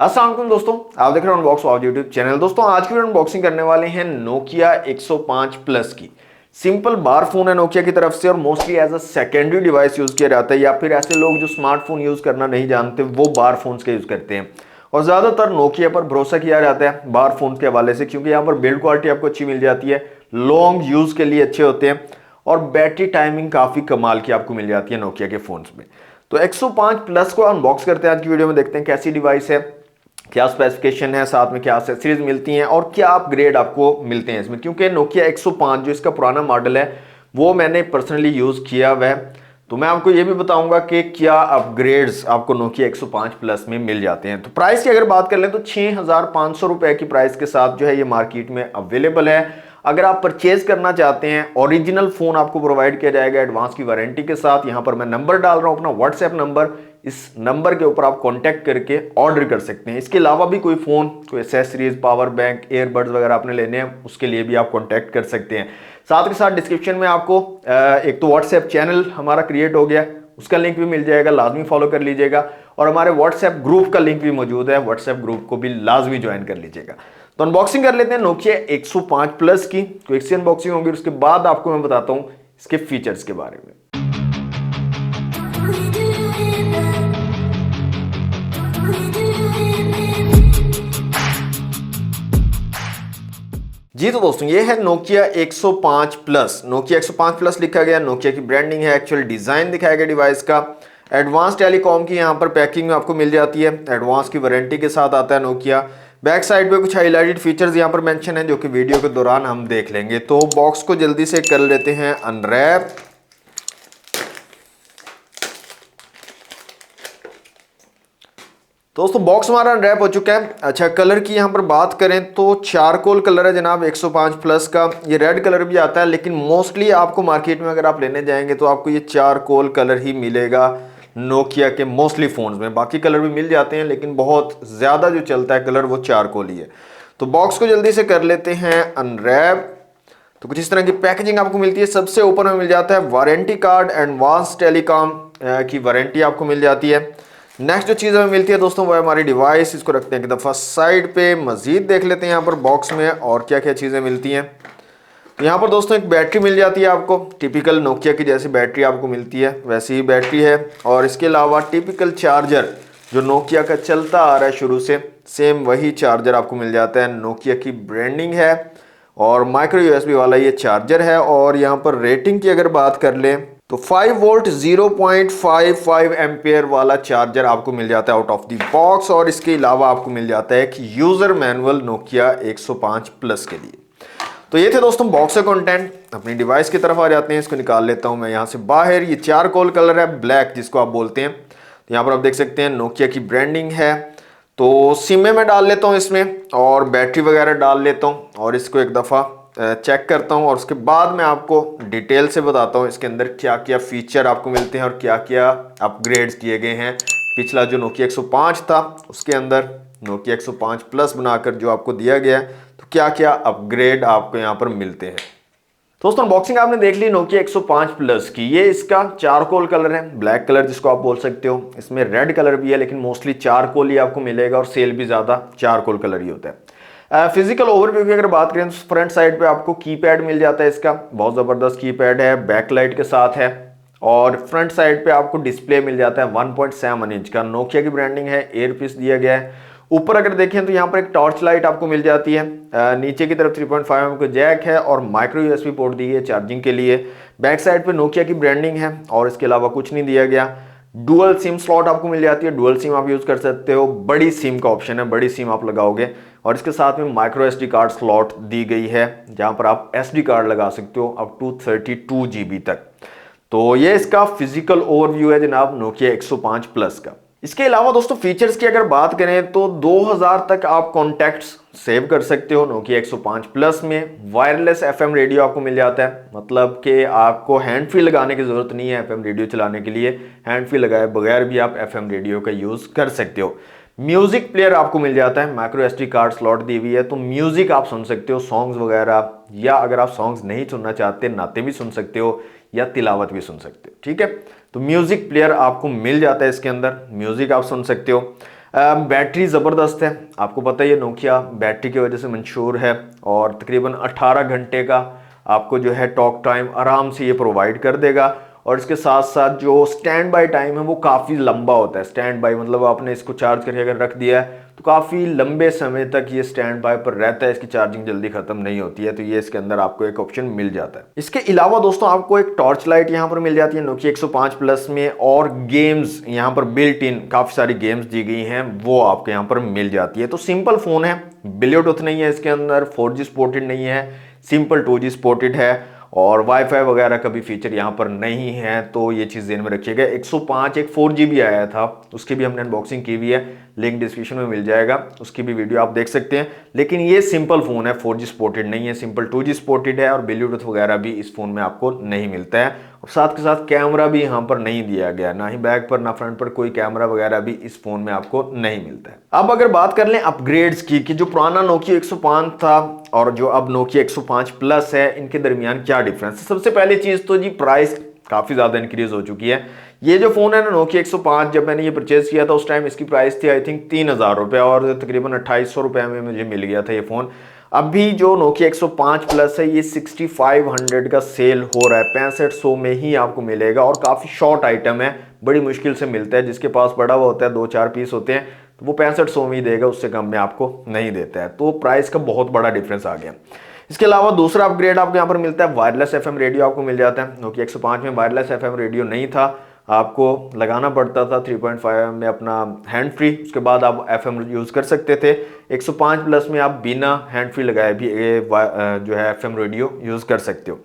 अस्सलाम वालेकुम दोस्तों, आप देख रहे हैं अनबॉक्स वाव यूट्यूब चैनल। दोस्तों आज की वीडियो अनबॉक्सिंग करने वाले हैं नोकिया 105 प्लस की। सिंपल बार फोन है नोकिया की तरफ से और mostly as a secondary device use किया जाता है, या फिर ऐसे लोग जो स्मार्टफोन यूज करना नहीं जानते वो बार फोन का यूज करते हैं। और ज्यादातर नोकिया पर भरोसा किया जाता है बार फोन के हवाले से, क्योंकि यहाँ पर बिल्ड क्वालिटी आपको अच्छी मिल जाती है, लॉन्ग यूज के लिए अच्छे होते हैं और बैटरी टाइमिंग काफी कमाल की आपको मिल जाती है नोकिया के फोन्स में। तो 105 प्लस को अनबॉक्स करते हैं आज की वीडियो में, देखते हैं कैसी डिवाइस है, क्या स्पेसिफिकेशन है, साथ में क्या एक्सेसरीज मिलती हैं और क्या अपग्रेड आपको मिलते हैं इसमें। क्योंकि नोकिया 105 जो इसका पुराना मॉडल है वो मैंने पर्सनली यूज किया हुआ है, तो मैं आपको ये भी बताऊंगा कि क्या अपग्रेड्स आपको नोकिया 105 प्लस में मिल जाते हैं। तो प्राइस की अगर बात कर लें तो 6,500 रुपए की प्राइस के साथ जो है ये मार्केट में अवेलेबल है। अगर आप परचेज करना चाहते हैं, ओरिजिनल फोन आपको प्रोवाइड किया जाएगा एडवांस की वारंटी के साथ। यहां पर मैं नंबर डाल रहा हूं अपना व्हाट्सएप नंबर, इस नंबर के ऊपर आप कांटेक्ट करके ऑर्डर कर सकते हैं। इसके अलावा भी कोई फोन, कोई एक्सेसरीज, पावर बैंक, ईयरबड्स वगैरह आपने लेने हैं उसके लिए भी आप कांटेक्ट कर सकते हैं। साथ के साथ डिस्क्रिप्शन में आपको एक तो व्हाट्सएप चैनल हमारा क्रिएट हो गया, उसका लिंक भी मिल जाएगा, लाजमी फॉलो कर लीजिएगा। और हमारे व्हाट्सएप ग्रुप का लिंक भी मौजूद है, व्हाट्सएप ग्रुप को भी लाजमी ज्वाइन कर लीजिएगा। तो अनबॉक्सिंग कर लेते हैं नोकिया 105 प्लस की। क्विक सी अनबॉक्सिंग होगी, उसके बाद आपको मैं बताता हूं इसके फीचर्स के बारे में। जी तो दोस्तों ये है नोकिया 105 प्लस। नोकिया 105 प्लस लिखा गया, नोकिया की ब्रांडिंग है, एक्चुअल डिजाइन दिखाया गया डिवाइस का। एडवांस टेलीकॉम की यहाँ पर पैकिंग में आपको मिल जाती है, एडवांस की वारंटी के साथ आता है नोकिया। बैक साइड पे कुछ हाईलाइटेड फीचर्स यहाँ पर मेंशन है जो कि वीडियो के दौरान हम देख लेंगे। तो बॉक्स को जल्दी से कर लेते हैं अनरैप। दोस्तों बॉक्स हमारा अनरैप हो चुका है। अच्छा, कलर की यहाँ पर बात करें तो चारकोल कलर है जनाब 105 प्लस का। ये रेड कलर भी आता है, लेकिन मोस्टली आपको मार्केट में अगर आप लेने जाएंगे तो आपको ये चारकोल कलर ही मिलेगा नोकिया के मोस्टली फोन्स में। बाकी कलर भी मिल जाते हैं लेकिन बहुत ज्यादा जो चलता है कलर वो चारकोल ही है। तो बॉक्स को जल्दी से कर लेते हैं अनरैप। तो कुछ इस तरह की पैकेजिंग आपको मिलती है। सबसे ऊपर में मिल जाता है वारंटी कार्ड, एडवांस टेलीकॉम की वारंटी आपको मिल जाती है। नेक्स्ट जो चीज़ हमें मिलती है दोस्तों वो है हमारी डिवाइस। इसको रखते हैं एक दफ़ा साइड पे, मजीद देख लेते हैं यहाँ पर बॉक्स में और क्या क्या चीज़ें मिलती हैं। तो यहाँ पर दोस्तों एक बैटरी मिल जाती है आपको, टिपिकल नोकिया की जैसी बैटरी आपको मिलती है वैसी ही बैटरी है। और इसके अलावा टिपिकल चार्जर जो नोकिया का चलता आ रहा है शुरू से, सेम वही चार्जर आपको मिल जाता है। नोकिया की ब्रांडिंग है और माइक्रो यूएसबी वाला ये चार्जर है। और यहाँ पर रेटिंग की अगर बात कर लें तो 5 वोल्ट 0.55 एम्पियर वाला चार्जर आपको मिल जाता है आउट ऑफ द बॉक्स। और इसके अलावा आपको मिल जाता है एक यूजर मैनुअल नोकिया 105 प्लस के लिए। तो ये थे दोस्तों बॉक्स का कंटेंट। अपनी डिवाइस की तरफ आ जाते हैं, इसको निकाल लेता हूं मैं यहाँ से बाहर। ये चारकोल कलर है, ब्लैक जिसको आप बोलते हैं। तो यहाँ पर आप देख सकते हैं नोकिया की ब्रांडिंग है। तो सिम में मैं डाल लेता हूँ इसमें और बैटरी वगैरह डाल लेता हूँ और इसको एक दफ़ा चेक करता हूँ और उसके बाद मैं आपको डिटेल से बताता हूँ इसके अंदर क्या क्या फीचर आपको मिलते हैं और क्या क्या अपग्रेड्स किए गए हैं। पिछला जो नोकिया 105 था उसके अंदर नोकिया 105 प्लस बनाकर जो आपको दिया गया है, तो क्या क्या अपग्रेड आपको यहाँ पर मिलते हैं। दोस्तों अनबॉक्सिंग आपने देख ली नोकिया 105 प्लस की। ये इसका चारकोल कलर है, ब्लैक कलर जिसको आप बोल सकते हो। इसमें रेड कलर भी है लेकिन मोस्टली चारकोल ही आपको मिलेगा और सेल भी ज़्यादा चारकोल कलर ही होता है। फिजिकल ओवरव्यू की अगर बात करें तो फ्रंट साइड पे आपको कीपैड मिल जाता है। इसका बहुत ज़बरदस्त कीपैड है, बैकलाइट के साथ है। और फ्रंट साइड पे आपको डिस्प्ले मिल जाता है 1.7 इंच का, नोकिया की ब्रांडिंग है, एयरपीस दिया गया है। ऊपर अगर देखें तो यहाँ पर एक टॉर्च लाइट आपको मिल जाती है। नीचे की तरफ 3.5 mm का जैक है और माइक्रो यूएसबी पोर्ट दी है चार्जिंग के लिए। बैक साइड पे नोकिया की ब्रांडिंग है और इसके अलावा कुछ नहीं दिया गया। डुअल सिम स्लॉट आपको मिल जाती है, डुअल सिम आप यूज कर सकते हो। बड़ी सिम का ऑप्शन है, बड़ी सिम आप लगाओगे। और इसके साथ में माइक्रो एसडी कार्ड स्लॉट दी गई है जहां पर आप एसडी कार्ड लगा सकते हो अप टू 32 GB तक। तो ये इसका फिजिकल ओवरव्यू है जनाब नोकिया 105 प्लस का। इसके अलावा दोस्तों फीचर्स की अगर बात करें तो 2000 तक आप कॉन्टैक्ट्स सेव कर सकते हो नोकिया 105 प्लस में। वायरलेस एफएम रेडियो आपको मिल जाता है, मतलब कि आपको हैंड फ्री लगाने की जरूरत नहीं है एफएम रेडियो चलाने के लिए। हैंड फ्री लगाए बगैर भी आप एफएम रेडियो का यूज कर सकते हो। म्यूजिक प्लेयर आपको मिल जाता है, माइक्रो एसडी कार्ड स्लॉट दी हुई है, तो म्यूजिक आप सुन सकते हो, सॉन्ग्स वगैरह, या अगर आप सॉन्ग्स नहीं सुनना चाहते नाते भी सुन सकते हो या तिलावत भी सुन सकते हो। ठीक है, तो म्यूजिक प्लेयर आपको मिल जाता है इसके अंदर, म्यूजिक आप सुन सकते हो। बैटरी ज़बरदस्त है, आपको पता है ये नोकिया बैटरी की वजह से मशहूर है, और तकरीबन 18 घंटे का आपको जो है टॉक टाइम आराम से ये प्रोवाइड कर देगा। और इसके साथ साथ जो स्टैंड बाय टाइम है वो काफ़ी लंबा होता है। स्टैंड बाय मतलब आपने इसको चार्ज करके अगर रख दिया है तो काफ़ी लंबे समय तक ये स्टैंड बाय पर रहता है, इसकी चार्जिंग जल्दी ख़त्म नहीं होती है। तो ये इसके अंदर आपको एक ऑप्शन मिल जाता है। इसके अलावा दोस्तों आपको एक टॉर्च लाइट यहाँ पर मिल जाती है नोकिया 105 प्लस में, और गेम्स यहाँ पर बिल्ट इन काफ़ी सारी गेम्स दी गई हैं वो आपको यहाँ पर मिल जाती है। तो सिंपल फ़ोन है, ब्लूटूथ नहीं है इसके अंदर, 4G सपोर्टेड नहीं है, सिंपल 2G सपोर्टेड है, और वाईफाई वगैरह का भी फीचर यहाँ पर नहीं है। तो ये चीज़ ध्यान में रखिएगा। 105 एक 4G भी आया था, उसकी भी हमने अनबॉक्सिंग की हुई है, लिंक डिस्क्रिप्शन में मिल जाएगा, उसकी भी वीडियो आप देख सकते हैं। लेकिन ये सिंपल फ़ोन है, 4G सपोर्टेड नहीं है, सिंपल 2G सपोर्टेड है, और ब्लूटूथ वगैरह भी इस फ़ोन में आपको नहीं मिलता है। और साथ के साथ कैमरा भी यहाँ पर नहीं दिया गया, ना ही बैक पर ना फ्रंट पर कोई कैमरा वगैरह भी इस फोन में आपको नहीं मिलता है। अब अगर बात कर लें अपग्रेड्स की कि जो पुराना नोकिया 105 था और जो अब नोकिया 105 प्लस है, इनके दरमियान क्या डिफरेंस है। सबसे पहली चीज तो जी प्राइस काफी ज्यादा इंक्रीज हो चुकी है। ये जो फोन है ना नोकिया 105, जब मैंने ये परचेज किया था उस टाइम इसकी प्राइस थी आई थिंक 3000 रुपये, और तकरीबन 2800 रुपये में मुझे मिल गया था ये फोन। अभी जो नोकिया 105 प्लस है ये 6500 का सेल हो रहा है, 6500 में ही आपको मिलेगा, और काफ़ी शॉर्ट आइटम है, बड़ी मुश्किल से मिलता है। जिसके पास पड़ा हुआ होता है 2-4 पीस होते हैं तो वो 6500 में ही देगा, उससे कम में आपको नहीं देता है। तो प्राइस का बहुत बड़ा डिफरेंस आ गया। इसके अलावा दूसरा अपग्रेड आपको यहाँ पर मिलता है, वायरलेस FM रेडियो आपको मिल जाता है। नोकिया 105 में वायरलेस FM रेडियो नहीं था, आपको लगाना पड़ता था 3.5 में अपना हैंड फ्री, उसके बाद आप FM यूज़ कर सकते थे। 105 प्लस में आप बिना हैंड फ्री लगाए भी जो है FM रेडियो यूज़ कर सकते हो।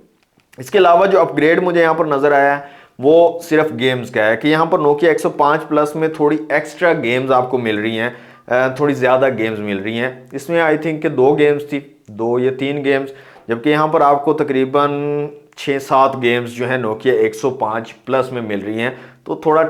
इसके अलावा जो अपग्रेड मुझे यहाँ पर नज़र आया है वो सिर्फ गेम्स का है कि यहाँ पर नोकिया 105 प्लस में थोड़ी एक्स्ट्रा गेम्स आपको मिल रही हैं, थोड़ी ज़्यादा गेम्स मिल रही हैं। इसमें आई थिंक कि 2 गेम्स थी, 2 या 3 गेम्स, जबकि यहाँ पर आपको तकरीबन 6-7 गेम्स जो है नोकिया 105 प्लस में मिल रही हैं। तो थोड़ा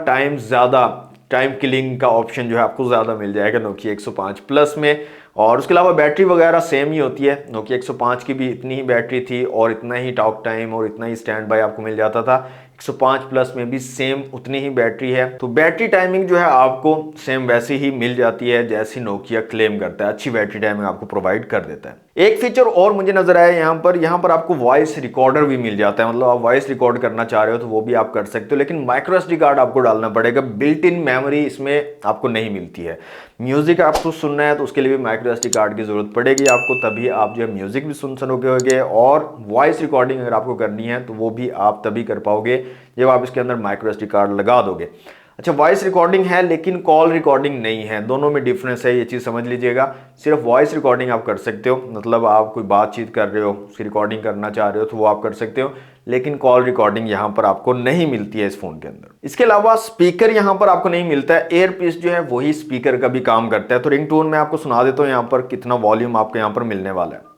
टाइम किलिंग का ऑप्शन जो है आपको ज़्यादा मिल जाएगा नोकिया 105 प्लस में। और उसके अलावा बैटरी वगैरह सेम ही होती है, नोकिया 105 की भी इतनी ही बैटरी थी और इतना ही टॉक टाइम और इतना ही स्टैंड बाय आपको मिल जाता था। 105 प्लस में भी सेम उतनी ही बैटरी है, तो बैटरी टाइमिंग जो है आपको सेम वैसे ही मिल जाती है जैसी नोकिया क्लेम करता है, अच्छी बैटरी टाइमिंग आपको प्रोवाइड कर देता है। एक फीचर और मुझे नजर आया यहाँ पर आपको वॉइस रिकॉर्डर भी मिल जाता है, मतलब आप वॉइस रिकॉर्ड करना चाह रहे हो तो वो भी आप कर सकते हो, लेकिन माइक्रो SD कार्ड आपको डालना पड़ेगा, बिल्ट इन मेमोरी इसमें आपको नहीं मिलती है। म्यूजिक आपको सुनना है तो उसके लिए भी माइक्रो SD कार्ड की जरूरत पड़ेगी आपको, तभी आप जो है म्यूजिक भी सुन सकोगे, और वॉइस रिकॉर्डिंग अगर आपको करनी है तो वो भी आप तभी कर पाओगे जब आप इसके अंदर माइक्रो SD कार्ड लगा दोगे। अच्छा, वॉइस रिकॉर्डिंग है लेकिन कॉल रिकॉर्डिंग नहीं है, दोनों में डिफरेंस है, ये चीज़ समझ लीजिएगा। सिर्फ वॉइस रिकॉर्डिंग आप कर सकते हो, मतलब आप कोई बातचीत कर रहे हो उसकी रिकॉर्डिंग करना चाह रहे हो तो वो आप कर सकते हो, लेकिन कॉल रिकॉर्डिंग यहाँ पर आपको नहीं मिलती है इस फोन के अंदर। इसके अलावा स्पीकर यहाँ पर आपको नहीं मिलता है, एयरपीस जो है वही स्पीकर का भी काम करता है। तो रिंगटोन मैं आपको सुना देता हूँ यहाँ पर कितना वॉल्यूम आपको यहाँ पर मिलने वाला है।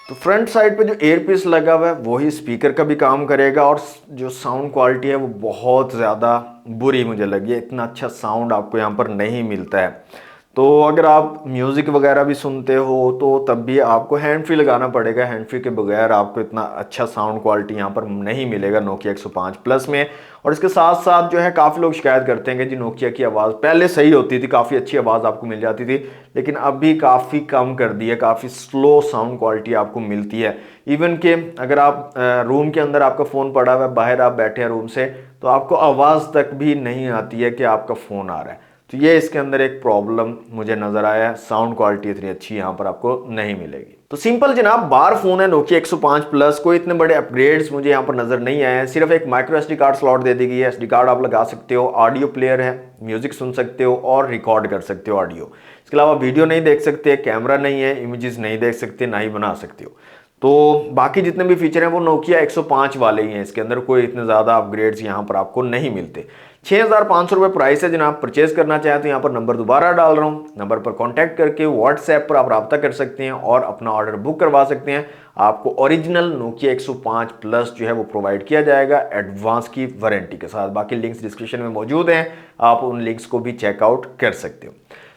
तो फ्रंट साइड पे जो एयरपीस लगा हुआ है वही स्पीकर का भी काम करेगा, और जो साउंड क्वालिटी है वो बहुत ज़्यादा बुरी मुझे लगी है, इतना अच्छा साउंड आपको यहाँ पर नहीं मिलता है। तो अगर आप म्यूज़िक वगैरह भी सुनते हो तो तब भी आपको हैंड फ्री लगाना पड़ेगा, हैंड फ्री के बगैर आपको इतना अच्छा साउंड क्वालिटी यहाँ पर नहीं मिलेगा नोकिया 105 प्लस में। और इसके साथ साथ जो है काफ़ी लोग शिकायत करते हैं कि जी नोकिया की आवाज़ पहले सही होती थी, काफ़ी अच्छी आवाज़ आपको मिल जाती थी, लेकिन अब भी काफ़ी कम कर दी है, काफ़ी स्लो साउंड क्वालिटी आपको मिलती है। इवन कि अगर आप रूम के अंदर आपका फ़ोन पड़ा हुआ है, बाहर आप बैठे हैं रूम से, तो आपको आवाज़ तक भी नहीं आती है कि आपका फ़ोन आ रहा है। तो ये इसके अंदर एक प्रॉब्लम मुझे नजर आया है, साउंड क्वालिटी इतनी अच्छी यहाँ पर आपको नहीं मिलेगी। तो सिंपल जनाब बार फोन है नोकिया 105 प्लस, कोई इतने बड़े अपग्रेड्स मुझे यहाँ पर नजर नहीं आए हैं, सिर्फ एक माइक्रो SD कार्ड स्लॉट दे दी गई है, SD कार्ड आप लगा सकते हो, ऑडियो प्लेयर है, म्यूजिक सुन सकते हो और रिकॉर्ड कर सकते हो ऑडियो। इसके अलावा वीडियो नहीं देख सकते, कैमरा नहीं है, इमेजेस नहीं देख सकते, ना ही बना सकते हो। तो बाकी जितने भी फीचर हैं वो नोकिया 105 वाले ही हैं, इसके अंदर कोई इतने ज़्यादा अपग्रेड्स यहाँ पर आपको नहीं मिलते। 6,500 रुपये प्राइस है जनाब। परचेज करना चाहें तो यहाँ पर नंबर दोबारा डाल रहा हूँ, नंबर पर कांटेक्ट करके व्हाट्सएप पर आप रब्ता कर सकते हैं और अपना ऑर्डर बुक करवा सकते हैं। आपको ओरिजिनल नोकिया 105 प्लस जो है वो प्रोवाइड किया जाएगा एडवांस की वारंटी के साथ। बाकी लिंक्स डिस्क्रिप्शन में मौजूद हैं, आप उन लिंक्स को भी चेकआउट कर सकते हो।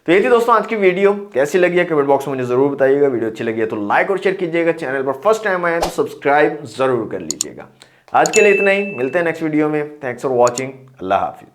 तो ये थी दोस्तों आज की वीडियो, कैसी लगी है कमेंट बॉक्स में मुझे जरूर बताइएगा। वीडियो अच्छी लगी है तो लाइक और शेयर कीजिएगा, चैनल पर फर्स्ट टाइम आए तो सब्सक्राइब जरूर कर लीजिएगा। आज के लिए इतना ही, मिलते हैं नेक्स्ट वीडियो में। Thanks for watching, Allah Hafiz.